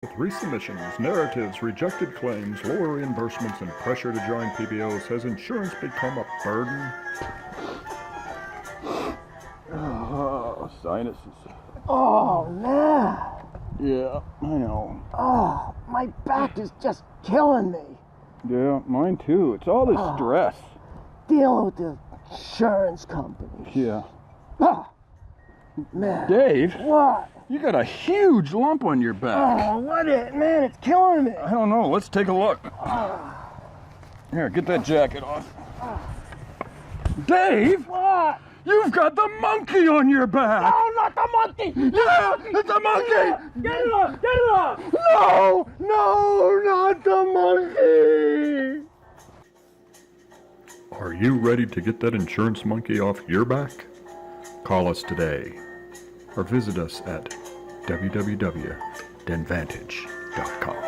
With resubmissions, narratives, rejected claims, lower reimbursements, and pressure to join PBOs, has insurance become a burden? Oh, sinuses. Oh, man. Yeah, I know. Oh, my back is just killing me. Yeah, mine too. It's all this stress. Dealing with the insurance company. Yeah. Oh, man. Dave, What? you got a huge lump on your back. Oh, man, it's killing me. I don't know. Let's take a look. Here, get that jacket off. Dave, What? you've got the monkey on your back. Oh, not the monkey! Yeah, it's a monkey. Get it off! Get it off! No, not the monkey. Are you ready to get that insurance monkey off your back? Call us today or visit us at www.denvantage.com.